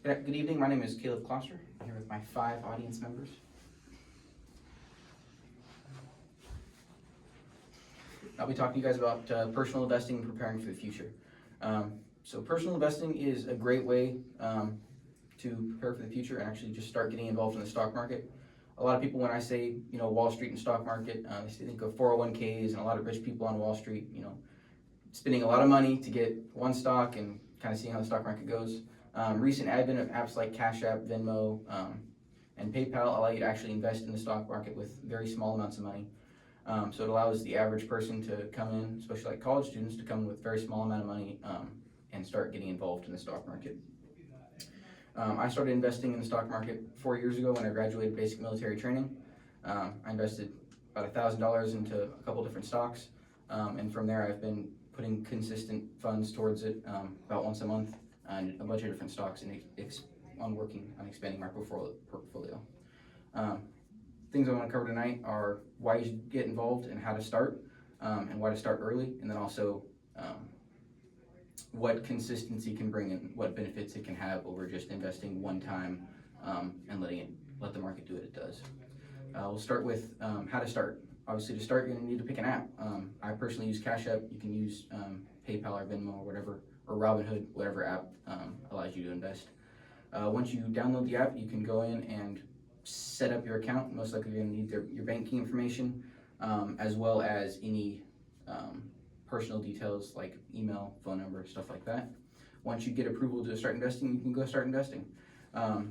Good evening. My name is Kloster. I'm here with my 5 audience members. I'll be talking to you guys about personal investing and preparing for the future. So personal investing is a great way to prepare for the future and actually just start getting involved in the stock market. A lot of people, when I say, Wall Street and stock market, they think of 401ks and a lot of rich people on Wall Street, spending a lot of money to get one stock and kind of seeing how the stock market goes. Recent advent of apps like Cash App, Venmo, and PayPal allow you to actually invest in the stock market with very small amounts of money. So it allows the average person to come in, especially like college students, to come in with a very small amount of money and start getting involved in the stock market. I started investing in the stock market 4 years ago when I graduated basic military training. I invested about $1,000 into a couple different stocks, and from there I've been putting consistent funds towards it about once a month and a bunch of different stocks and working on expanding my portfolio. Things I want to cover tonight are why you should get involved and how to start, and why to start early, and then also what consistency can bring and what benefits it can have over just investing one time and let the market do what it does. We'll start with how to start. Obviously, to start, you're going to need to pick an app. I personally use Cash App. You can use PayPal or Venmo or whatever, or Robinhood, whatever app allows you to invest. Once you download the app, you can go in and set up your account. Most likely, you're going to need your banking information, as well as any personal details like email, phone number, stuff like that. Once you get approval to start investing, you can go start investing.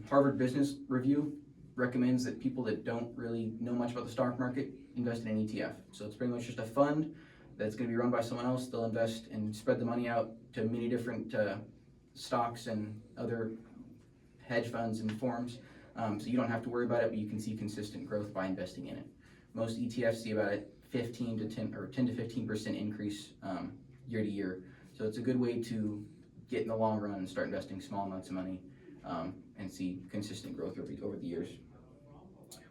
Harvard Business Review recommends that people that don't really know much about the stock market invest in an ETF. So it's pretty much just a fund that's going to be run by someone else. They'll invest and spread the money out to many different stocks and other hedge funds and forms. So you don't have to worry about it, but you can see consistent growth by investing in it. Most ETFs see about a 10 to 15% increase year to year. So it's a good way to get in the long run and start investing small amounts of money and see consistent growth over the years.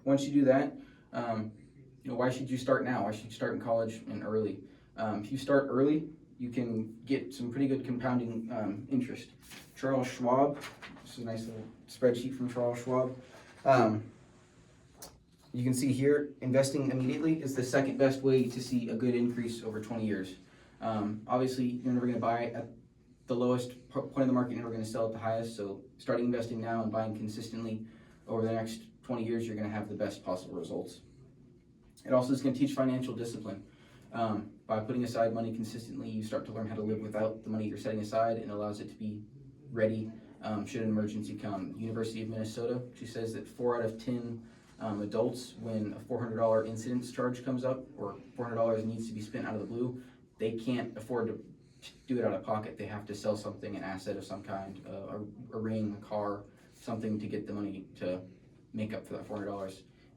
Once you do that, why should you start now? Why should you start in college and early? If you start early, you can get some pretty good compounding interest. Charles Schwab, this is a nice little spreadsheet from Charles Schwab. You can see here, investing immediately is the second best way to see a good increase over 20 years. Obviously, you're never going to buy at the lowest point in the market, you're never going to sell at the highest. So starting investing now and buying consistently over the next 20 years, you're going to have the best possible results. It also is going to teach financial discipline. By putting aside money consistently, you start to learn how to live without the money you're setting aside, and allows it to be ready should an emergency come. University of Minnesota, she says that 4 out of 10 adults, when a $400 incidence charge comes up or $400 needs to be spent out of the blue, they can't afford to do it out of pocket. They have to sell something, an asset of some kind, a ring, a car, something to get the money to make up for that $400.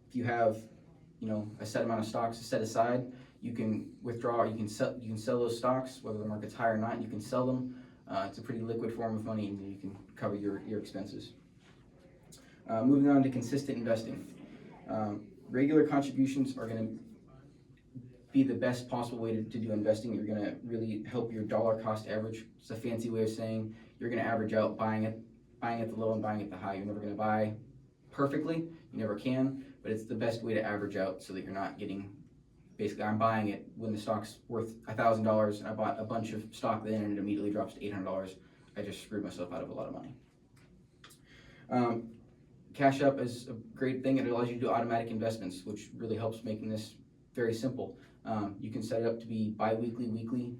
If you have, a set amount of stocks set aside, you can withdraw. You can sell those stocks, whether the market's high or not. You can sell them. It's a pretty liquid form of money, and you can cover your expenses. Moving on to consistent investing. Regular contributions are going to be the best possible way to do investing. You're going to really help your dollar cost average. It's a fancy way of saying you're going to average out buying at the low and buying at the high. You're never going to buy perfectly. You never can, but it's the best way to average out so that you're not getting, basically, I'm buying it when the stock's worth $1,000 and I bought a bunch of stock then and it immediately drops to $800. I just screwed myself out of a lot of money. Cash App is a great thing. It allows you to do automatic investments, which really helps making this very simple. You can set it up to be bi-weekly, weekly,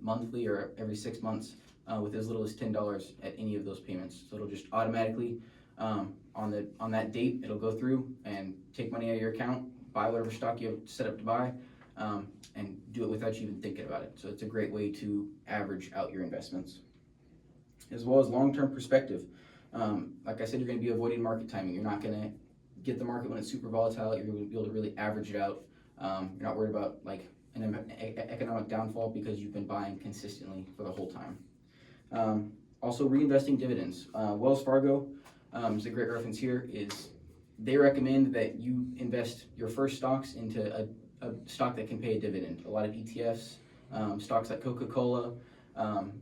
monthly, or every 6 months with as little as $10 at any of those payments. So it'll just automatically, on that date, it'll go through and take money out of your account, buy whatever stock you have set up to buy, and do it without you even thinking about it. So it's a great way to average out your investments. As well as long-term perspective. Like I said, you're going to be avoiding market timing. You're not going to get the market when it's super volatile. You're going to be able to really average it out. You're not worried about like an economic downfall because you've been buying consistently for the whole time. Also, reinvesting dividends. Wells Fargo is a great reference here. They recommend that you invest your first stocks into a stock that can pay a dividend. A lot of ETFs, stocks like Coca-Cola,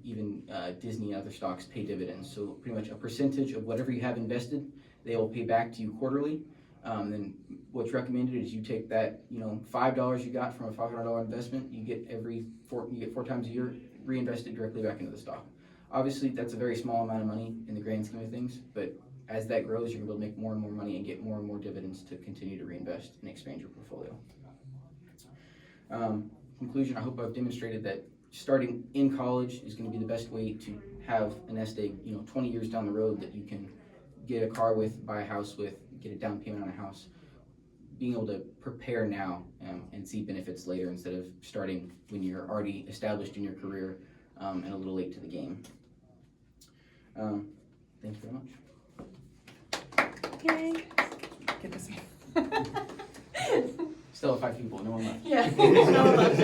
even Disney and other stocks pay dividends. So pretty much a percentage of whatever you have invested, they will pay back to you quarterly. Then what's recommended is you take that, $5 you got from a $500 investment, you get four times a year, reinvest it directly back into the stock. Obviously, that's a very small amount of money in the grand scheme of things, but as that grows, you're going to be able to make more and more money and get more and more dividends to continue to reinvest and expand your portfolio. Conclusion, I hope I've demonstrated that starting in college is going to be the best way to have a nest egg, 20 years down the road that you can get a car with, buy a house with, get a down payment on a house. Being able to prepare now and see benefits later instead of starting when you're already established in your career and a little late to the game. Thank you very much. Yay. Get this. Still have 5 people, no one left. Yeah. No one left.